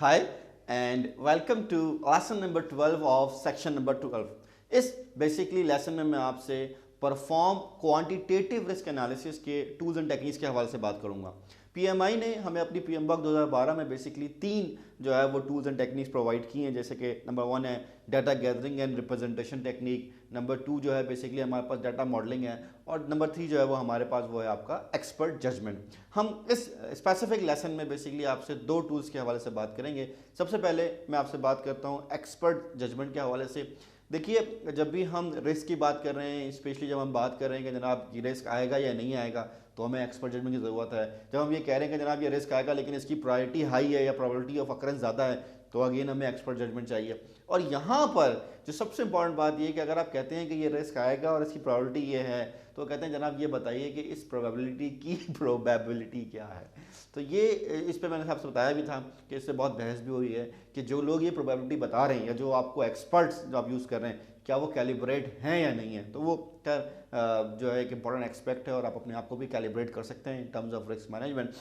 Hi and welcome to lesson number 12 of section number 12. इस basically lesson में मैं आपसे परफॉर्म क्वांटिटेटिव रिस्क एनालिसिस के टूल्स एंड टेक्निक्स के हवाले से बात करूंगा। पीएमआई ने हमें अपनी पीएमबॉक 2012 में बेसिकली तीन जो है वो टूल्स एंड टेक्निक्स प्रोवाइड की हैं, जैसे कि नंबर 1 है data gathering and representation technique, number 2 जो है बेसिकली हमारे पास डाटा मॉडलिंग है, और नंबर 3 जो है वो हमारे पास वो है आपका एक्सपर्ट जजमेंट। हम इस स्पेसिफिक लेसन में बेसिकली आपसे दो टूल्स के हवाले से बात करेंगे। सबसे पहले मैं आपसे बात करता हूँ एक्सपर्ट जजमेंट के हवाले से। देखिए, जब भी हम रिस्क की बात कर रहे हैं, स्पेशली जब हम बात कर रहे हैं कि जनाब ये रिस्क आएगा या नहीं आएगा, तो हमें एक्सपर्ट जजमेंट की ज़रूरत है। जब हम ये कह रहे हैं कि जनाब ये रिस्क आएगा लेकिन इसकी प्रायोरिटी हाई है या प्रोबेबिलिटी ऑफ अकरेंस ज़्यादा है, तो अगेन हमें एक्सपर्ट जजमेंट चाहिए। और यहाँ पर जो सबसे इंपॉर्टेंट बात ये है कि अगर आप कहते हैं कि ये रिस्क आएगा और इसकी प्रोबेबिलिटी ये है, तो कहते हैं जनाब ये बताइए कि इस प्रोबेबिलिटी की प्रोबेबिलिटी क्या है। तो ये इस पे मैंने आपसे बताया भी था कि इससे बहुत बहस भी हुई है कि जो लोग ये प्रोबेबिलिटी बता रहे हैं या जो आपको एक्सपर्ट्स जो आप यूज़ कर रहे हैं, क्या वो कैलिब्रेट हैं या नहीं है। तो वो जो है एक इंपॉर्टेंट एस्पेक्ट है और आप अपने आप को भी कैलिब्रेट कर सकते हैं in terms of risk management.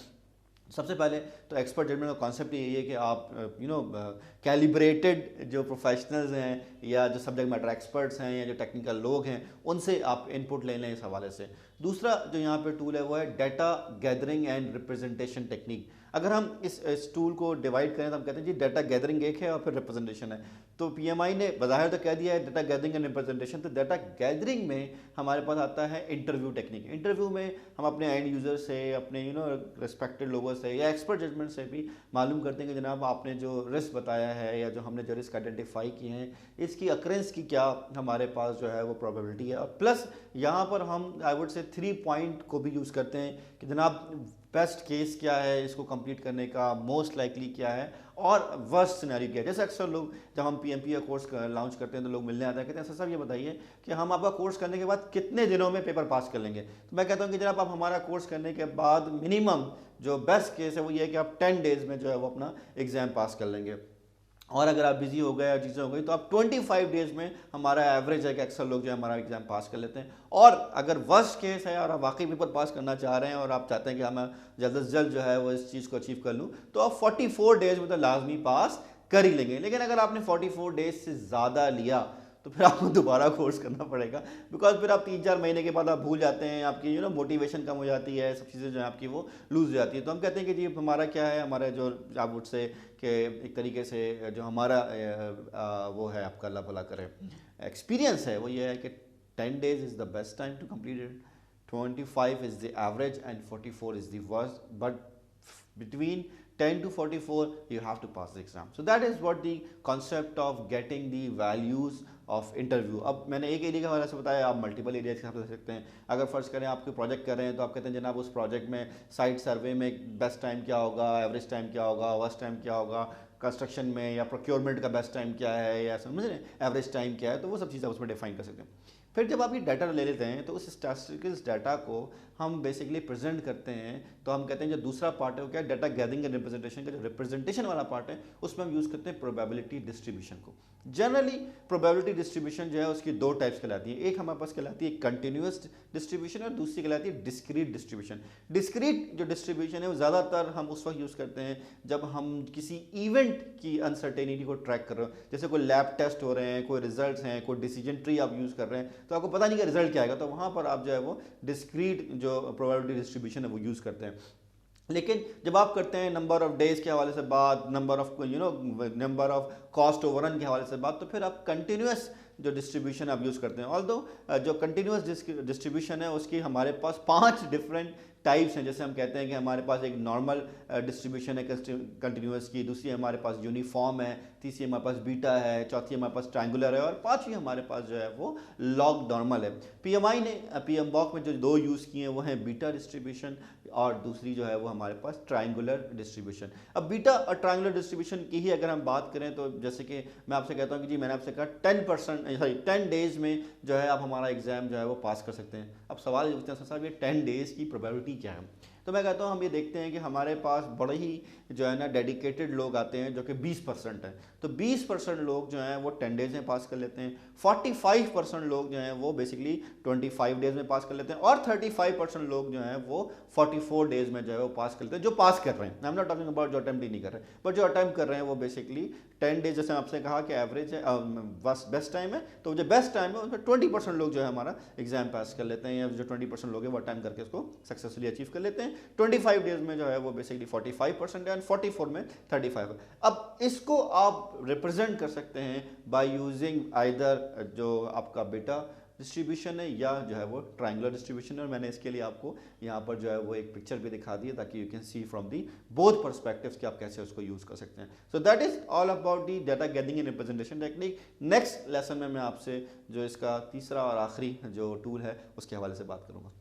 सबसे पहले तो एक्सपर्ट जजमेंट का कॉन्सेप्ट यही है कि आप कैलिब्रेटेड जो प्रोफेशनल्स हैं या जो सब्जेक्ट मैटर एक्सपर्ट्स हैं या जो टेक्निकल लोग हैं उनसे आप इनपुट ले लें इस हवाले से। दूसरा जो यहाँ पे टूल है वो है data gathering and representation technique. अगर हम इस टूल को डिवाइड करें तो हम कहते हैं जी डाटा गैदरिंग एक है और फिर रिप्रेजेंटेशन है। तो पीएमआई ने बज़ाहिर तो कह दिया है डाटा गैदरिंग एंड रिप्रेजेंटेशन। तो डाटा गैदरिंग में हमारे पास आता है इंटरव्यू टेक्निक। इंटरव्यू में हम अपने एंड यूज़र से, अपने रिस्पेक्टेड लोगों से या एक्सपर्ट जजमेंट से भी मालूम करते हैं कि जनाब आपने जो रिस्क बताया है या जो हमने जो रिस्क आइडेंटिफाई किए हैं, इसकी अक्रेंस की क्या हमारे पास जो है वो प्रोबेबिलिटी है। और प्लस यहाँ पर हम आई वुड से 3 पॉइंट को भी यूज़ करते हैं कि जनाब बेस्ट केस क्या है इसको कंप्लीट करने का, मोस्ट लाइकली क्या है और वर्स्ट सिनेरियो क्या है। जैसे अक्सर लोग जब हम पीएमपी का कोर्स लॉन्च करते हैं तो लोग मिलने आते हैं, कहते हैं सर साहब ये बताइए कि हम आपका कोर्स करने के बाद कितने दिनों में पेपर पास कर लेंगे। तो मैं कहता हूँ कि जनाब आप हमारा कोर्स करने के बाद मिनिमम जो बेस्ट केस है वो ये है कि आप 10 डेज़ में जो है वो अपना एग्ज़ाम पास कर लेंगे, और अगर आप बिजी हो गए या चीज़ें हो गई तो आप 25 डेज़ में हमारा एवरेज है कि अक्सर लोग जो है हमारा एग्जाम पास कर लेते हैं। और अगर वर्स्ट केस है और आप वाकई पेपर पास करना चाह रहे हैं और आप चाहते हैं कि मैं जल्द से जल्द जो है वो इस चीज़ को अचीव कर लूँ, तो आप 44 डेज़ में तो लाजमी पास कर ही लेंगे। लेकिन अगर आपने 44 डेज से ज़्यादा लिया तो फिर आपको दोबारा कोर्स करना पड़ेगा, बिकॉज फिर आप 3-4 महीने के बाद आप भूल जाते हैं, आपकी मोटिवेशन कम हो जाती है, सब चीज़ें जो है आपकी वो लूज़ हो जाती है। तो हम कहते हैं कि जी हमारा क्या है, हमारा जो आप उससे कि एक तरीके से जो हमारा वो है आपका अल्लाह भला करे एक्सपीरियंस है वो ये है कि 10 days is the best time to complete it, 25 is the average and 44 is the worst, but between 10 to 44 you have to pass the exam. So that is what the concept of getting the values of interview. अब मैंने एक area के हवाले से बताया, आप multiple area के हिसाब से सकते हैं। अगर फर्ज करें आप कोई प्रोजेक्ट कर रहे हैं तो आप कहते हैं जनाब उस प्रोजेक्ट में साइट सर्वे में बेस्ट टाइम क्या होगा, एवरेज टाइम क्या होगा, वर्स्ट टाइम क्या होगा, कंस्ट्रक्शन में या प्रोक्योरमेंट का बेस्ट टाइम क्या है, या समझ रहे हैं एवरेज टाइम क्या है, तो वो सब चीज़ें आप उसमें डिफाइन कर सकते हैं। फिर जब आप ये डाटा ले लेते हैं तो उस स्टैटिस्टिकल डाटा को हम बेसिकली प्रेजेंट करते हैं, तो हम कहते हैं जो दूसरा पार्ट है वो क्या, डाटा गैदरिंग एंड रिप्रेजेंटेशन का जो रिप्रेजेंटेशन वाला पार्ट है उसमें हम यूज़ करते हैं प्रोबेबिलिटी डिस्ट्रीब्यूशन को। जनरली प्रोबेबिलिटी डिस्ट्रीब्यूशन जो है उसकी दो टाइप्स कहलाती है, एक हमारे पास कहलाती है कंटिन्यूस डिस्ट्रीब्यूशन और दूसरी कहलाती है डिस्क्रीट डिस्ट्रीब्यूशन। डिस्क्रीट जो डिस्ट्रीब्यूशन है वो ज़्यादातर हम उस वक्त यूज़ करते हैं जब हम किसी इवेंट की अनसर्टेनिटी को ट्रैक कर रहे हो, जैसे कोई लैब टेस्ट हो रहे हैं, कोई रिजल्ट्स हैं, कोई डिसीजन ट्री आप यूज़ कर रहे हैं, तो आपको पता नहीं कि रिजल्ट क्या आएगा, तो वहाँ पर आप जो है वो डिस्क्रीट जो प्रोबेबिलिटी डिस्ट्रीब्यूशन है वो यूज़ करते हैं। लेकिन जब आप करते हैं नंबर ऑफ डेज के हवाले से बात, नंबर ऑफ कॉस्ट ओवररन के हवाले से बात, तो फिर आप कंटिन्यूस जो डिस्ट्रीब्यूशन आप यूज़ करते हैं। ऑल्दो जो कंटिन्यूस डिस्ट्रीब्यूशन है उसकी हमारे पास 5 डिफरेंट टाइप्स हैं। जैसे हम कहते हैं कि हमारे पास एक नॉर्मल डिस्ट्रीब्यूशन है कंटिन्यूस की, दूसरी हमारे पास यूनिफॉर्म है, तीसरी हमारे पास बीटा है, चौथी हमारे पास ट्रायंगुलर है और पांचवी हमारे पास जो है वो लॉग नॉर्मल है। पीएमआई ने पीएमबॉक में जो दो यूज़ किए हैं वो हैं बीटा डिस्ट्रीब्यूशन और दूसरी जो है वो हमारे पास ट्रायंगुलर डिस्ट्रीब्यूशन। अब बीटा और ट्रायंगुलर डिस्ट्रीब्यूशन की ही अगर हम बात करें तो जैसे कि मैं आपसे कहता हूँ कि जी मैंने आपसे कहा 10 डेज में जो है आप हमारा एग्जाम जो है वो पास कर सकते हैं। अब सवाल ये पूछते हैं साहब ये 10 डेज की प्रोबेबिलिटी क्या है। तो मैं कहता हूँ हम ये देखते हैं कि हमारे पास बड़े ही जो है ना डेडिकेटेड लोग आते हैं जो कि 20% है, तो 20% लोग जो हैं वो 10 डेज में पास कर लेते हैं, 45% लोग जो हैं वो बेसिकली 25 डेज में पास कर लेते हैं, और 35% लोग जो हैं वो 44 डेज में जो है वो पास कर लेते हैं, जो पास कर रहे हैं। I am not talking about जो अटेम्प्ट ही नहीं कर रहे, बट जो अटेम्प्ट कर रहे हैं वो बेसिकली 10 डेज, जैसे आपसे कहा कि एवरेज है बेस्ट टाइम है, तो जो बेस्ट टाइम है उसमें 20% लोग जो है हमारा एग्जाम पास कर लेते हैं, या जो 20% लोग हैं वो अटेम्प्ट करके उसको सक्सेसफुली अचीव कर लेते हैं। 25 डेज में जो है वो बेसिकली 45% है, एंड 44 में 35 है। अब इसको आप रिप्रेजेंट कर सकते हैं बाय यूजिंग आइदर जो आपका बेटा डिस्ट्रीब्यूशन है या जो है वो ट्रायंगुलर डिस्ट्रीब्यूशन है, और मैंने इसके लिए आपको यहाँ पर जो है वो एक पिक्चर भी दिखा दी है ताकि you can see from the both perspectives कि आप कैसे उसको यूज़ कर सकते हैं। So that is all about the data gathering and representation technique. Next lesson में मैं आपसे जो इसका तीसरा और आखिरी जो टूल है उसके हवाले से बात करूँगा।